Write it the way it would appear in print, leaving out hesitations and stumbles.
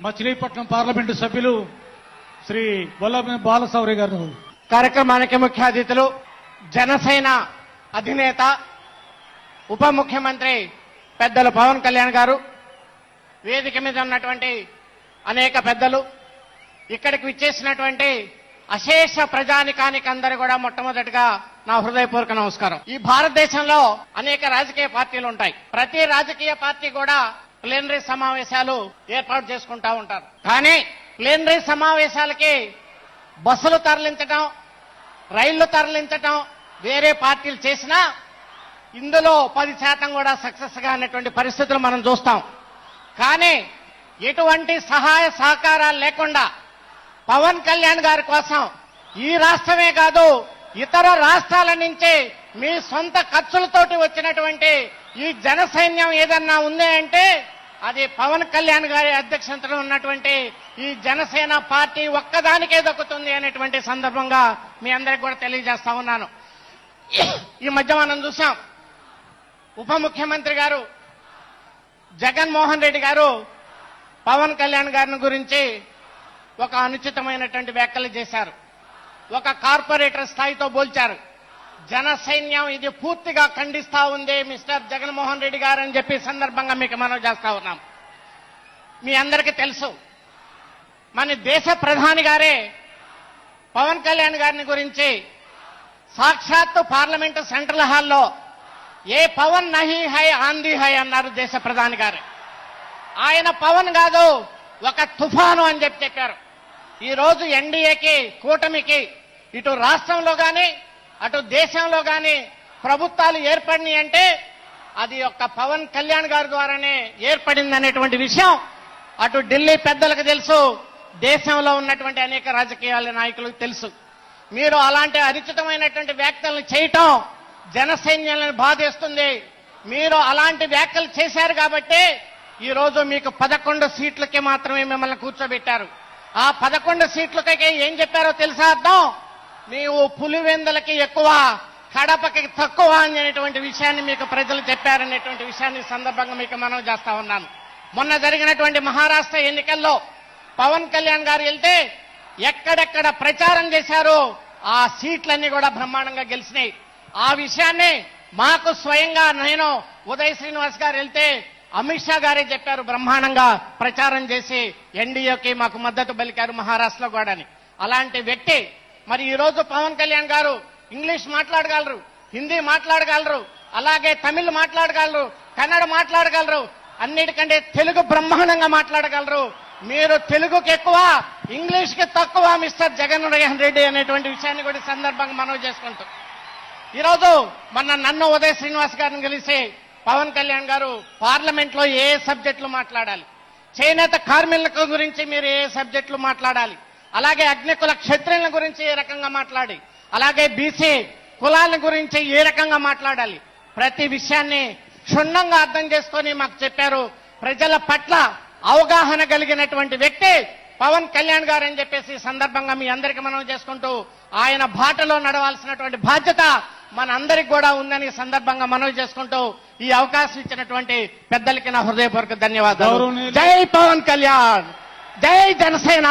Machilipatnam parliament సభ్యులు శ్రీ వల్లభ బాలశౌరి గారు కార్యక్రమానికి ముఖ్య అతిథులు, జనసేన అధినేత ఉప ముఖ్యమంత్రి పెద్దలు పవన్ కళ్యాణ్ గారు, వేదిక మీద ఉన్నటువంటి అనేక పెద్దలు, ఇక్కడికి విచ్చేసినటువంటి అశేష ప్రజానికానికి అందరూ కూడా మొట్టమొదటిగా నా హృదయపూర్వక నమస్కారం. ఈ భారతదేశంలో అనేక రాజకీయ పార్టీలు ఉంటాయి. ప్రతి రాజకీయ పార్టీ కూడా ప్లీనరీ సమావేశాలు ఏర్పాటు చేసుకుంటా ఉంటారు. కానీ ప్లీనరీ సమావేశాలకి బస్సులు తరలించడం, రైళ్లు తరలించడం వేరే పార్టీలు చేసినా ఇందులో 10% కూడా సక్సెస్ గా అనేటువంటి పరిస్థితులు మనం చూస్తాం. కానీ ఎటువంటి సహాయ సహకారాలు లేకుండా పవన్ కళ్యాణ్ గారి కోసం ఈ రాష్ట్రమే కాదు ఇతర రాష్ట్రాల నుంచి మీ సొంత ఖర్చులతోటి వచ్చినటువంటి ఈ జన సైన్యం ఏదన్నా ఉంది అంటే అది పవన్ కళ్యాణ్ గారి అధ్యక్షతలో ఉన్నటువంటి ఈ జనసేన పార్టీ ఒక్కదానికే దక్కుతుంది అనేటువంటి సందర్భంగా మీ అందరికి కూడా తెలియజేస్తా ఉన్నాను. ఈ మధ్య మనం చూసాం, ఉప ముఖ్యమంత్రి గారు జగన్మోహన్ రెడ్డి గారు పవన్ కళ్యాణ్ గారిని గురించి ఒక అనుచితమైనటువంటి వ్యాఖ్యలు చేశారు. ఒక కార్పొరేటర్ స్థాయితో పోల్చారు. జన సైన్యం ఇది పూర్తిగా ఖండిస్తా ఉంది మిస్టర్ జగన్మోహన్ రెడ్డి గారు అని చెప్పి సందర్భంగా మీకు మనవి చేస్తా ఉన్నాం. మీ అందరికీ తెలుసు, మన దేశ ప్రధాని గారే పవన్ కళ్యాణ్ గారిని గురించి సాక్షాత్తు పార్లమెంటు సెంట్రల్ హాల్లో ఏ పవన్ నహీ హై ఆంధీ హై అన్నారు దేశ ప్రధాని గారు. ఆయన పవన్ కాదు, ఒక తుఫాను అని చెప్పారు. ఈ రోజు ఎన్డీఏకి, కూటమికి ఇటు రాష్ట్రంలో కానీ అటు దేశంలో కానీ ప్రభుత్వాలు ఏర్పడినాయి అంటే అది ఒక్క పవన్ కళ్యాణ్ గారి ద్వారానే ఏర్పడింది అనేటువంటి విషయం అటు ఢిల్లీ పెద్దలకు తెలుసు, దేశంలో ఉన్నటువంటి అనేక రాజకీయ నాయకులకు తెలుసు. మీరు అలాంటి అరిచితమైనటువంటి వ్యాఖ్యలను చేయటం జన సైన్యాలను బాధేస్తుంది. మీరు అలాంటి వ్యాఖ్యలు చేశారు కాబట్టి ఈ రోజు మీకు 11 సీట్లకి మాత్రమే మిమ్మల్ని కూర్చోబెట్టారు. ఆ 11 సీట్లకి ఏం చెప్పారో తెలుసా అర్థం? నీవు పులివెందులకి ఎక్కువ, కడపకి తక్కువ అనేటువంటి విషయాన్ని మీకు ప్రజలు చెప్పారనేటువంటి విషయాన్ని సందర్భంగా మీకు మనవి చేస్తా ఉన్నాను. మొన్న జరిగినటువంటి మహారాష్ట్ర ఎన్నికల్లో పవన్ కళ్యాణ్ గారు వెళ్తే ఎక్కడెక్కడ ప్రచారం చేశారో ఆ సీట్లన్నీ కూడా బ్రహ్మాండంగా గెలిచినాయి. ఆ విషయాన్ని మాకు స్వయంగా నేను ఉదయ్ శ్రీనివాస్ గారు వెళ్తే అమిత్ షా గారే చెప్పారు, బ్రహ్మాండంగా ప్రచారం చేసి ఎన్డీఏకి మాకు మద్దతు పలికారు మహారాష్ట్రలో కూడా. అలాంటి వ్యక్తి మరి ఈ రోజు పవన్ కళ్యాణ్ గారు ఇంగ్లీష్ మాట్లాడగలరు, హిందీ మాట్లాడగలరు, అలాగే తమిళ్ మాట్లాడగలరు, కన్నడ మాట్లాడగలరు, అన్నిటికంటే తెలుగు బ్రహ్మాండంగా మాట్లాడగలరు. మీరు తెలుగుకి ఎక్కువ, ఇంగ్లీష్ కి తక్కువ మిస్టర్ జగన్మోహన్ రెడ్డి అనేటువంటి విషయాన్ని కూడా సందర్భంగా మనవి చేసుకుంటూ ఈరోజు నన్ను ఉదయ్ శ్రీనివాస్ గారిని కలిసి పవన్ కళ్యాణ్ గారు పార్లమెంట్ లో ఏ సబ్జెక్టులు మాట్లాడాలి, చేనేత కార్మికుల గురించి మీరు ఏ సబ్జెక్టులు మాట్లాడాలి, అలాగే అగ్నికుల క్షత్రియుల గురించి ఏ రకంగా మాట్లాడి, అలాగే బీసీ కులాల గురించి ఏ రకంగా మాట్లాడాలి, ప్రతి విషయాన్ని క్షుణ్ణంగా అర్థం చేసుకొని మాకు చెప్పారు. ప్రజల పట్ల అవగాహన కలిగినటువంటి వ్యక్తి పవన్ కళ్యాణ్ గారు అని చెప్పేసి సందర్భంగా మీ అందరికీ మనం చేసుకుంటూ ఆయన బాటలో నడవాల్సినటువంటి బాధ్యత మన అందరికి కూడా ఉందని సందర్భంగా మనవి చేసుకుంటూ ఈ అవకాశం ఇచ్చినటువంటి పెద్దలకి నా హృదయపూర్వక ధన్యవాదాలు. జై పవన్ కళ్యాణ్, జై జనసేన.